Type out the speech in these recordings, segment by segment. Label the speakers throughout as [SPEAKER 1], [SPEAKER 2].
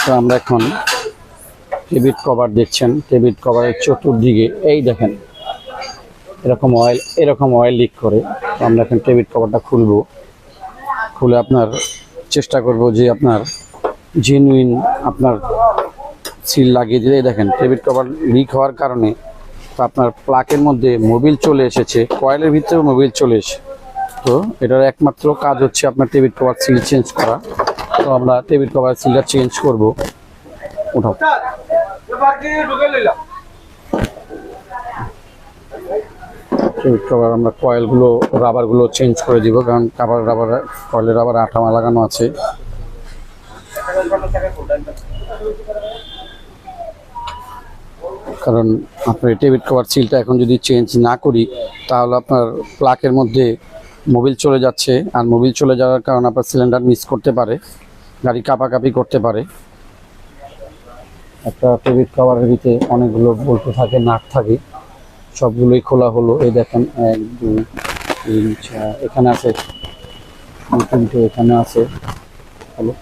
[SPEAKER 1] তো আমরা এখন টেবিল কভার দেখছেন, টেবিল কভারের চতুর্দিকে এই দেখেন এরকম অয়েল লিক করে। তো আমরা এখন টেবিল কভারটা খুলে আপনার চেষ্টা করব যে আপনার জেনুইন আপনার সিল লাগিয়ে দিলে দেখেন টেবিল কভার লিক হওয়ার কারণে আপনার প্লাকের মধ্যে মোবিল চলে এসেছে, কয়েলের ভিতরে মোবিল চলে এসে। তো এটার একমাত্র কাজ হচ্ছে আপনার টেবিল কভার সিল চেঞ্জ করা। তো আমরা টেবিল কভার সিলটা চেঞ্জ করব। উঠাও, টেবিল কভার আমরা কয়েলগুলো রাবারগুলো চেঞ্জ করে দিব, কারণ কয়েলের রাবার আঠা লাগানো আছে। কারণ আপনার টেবিল কভার সিলটা এখন যদি চেঞ্জ না করি তাহলে আপনার প্লাকের মধ্যে মোবিল চলে যাচ্ছে, আর মোবিল চলে যাওয়ার কারণে আপনার সিলিন্ডার মিস করতে পারে, গাড়ি কাঁপাকাঁপি করতে পারে। একটা টেবিল কভারের ভিতরে অনেকগুলো বল্টু থাকে, নাট থাকে, সবগুলোই খোলা হলো। এই দেখেন 1 2 3 4 এখানে আছে, এখানে আছে, হলো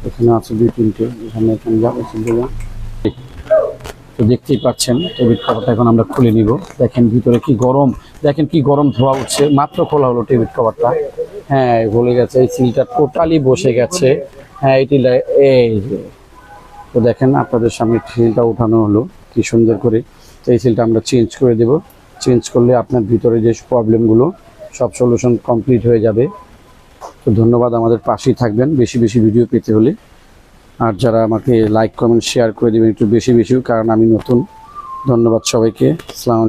[SPEAKER 1] এখানে আছে 2 3টে, এখানে যাবে সেগুলো। তো দেখতেই পাচ্ছেন টেবিল কভারটা এখন আমরা খুলে নিব। দেখেন ভিতরে কি গরম, দেখেন কি গরম ধোয়া উঠছে, মাত্র খোলা হলো টেবিল কভারটা। হ্যাঁ গলে গেছে, এই সিলটা টোটালি বসে গেছে। হ্যাঁ এই তো দেখেন আপনাদের সামনে সিলটা উঠানো হলো কি সুন্দর করে। তো এই সিলটা আমরা চেঞ্জ করে দেব। চেঞ্জ করলে আপনার ভিতরে যে প্রবলেমগুলো সব সলিউশন কমপ্লিট হয়ে যাবে। তো ধন্যবাদ, আমাদের পাশেই থাকবেন বেশি বেশি ভিডিও পেতে হলে। আর যারা আমাকে লাইক কমেন্ট শেয়ার করে দেবেন একটু বেশি বেশি, কারণ আমি নতুন। ধন্যবাদ সবাইকে। আসসালামু আলাইকুম।